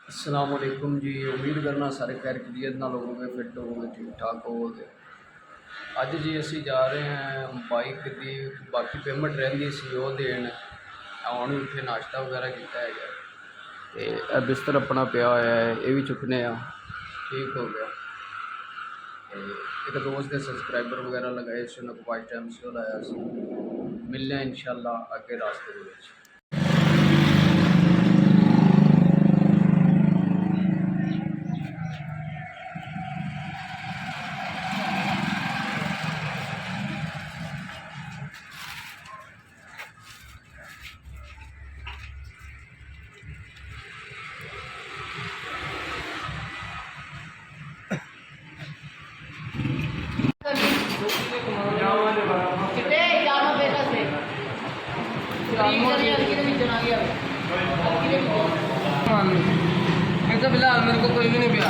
अस्सलाम वालेकुम जी। उम्मीद करना सारे खैर खैरियत ना होवोगे, फिट होवोगे, ठीक ठाक होवोगे। अज जी असी जा रहे हैं बाइक की बाकी पेमेंट रही सी वो देन। आउण भी उठे नाश्ता वगैरह किया है तो बिस्तर अपना पिया होया है, ये भी चुकने ठीक हो गया। एक दोस्त के सबसक्राइबर वगैरह लगाए से उन्होंने फर्स्ट टाइम से लाया सी। मिलने इंशाल्लाह अगे रास्ते में। तो फिलहाल मेरे को कोई भी नहीं पिया।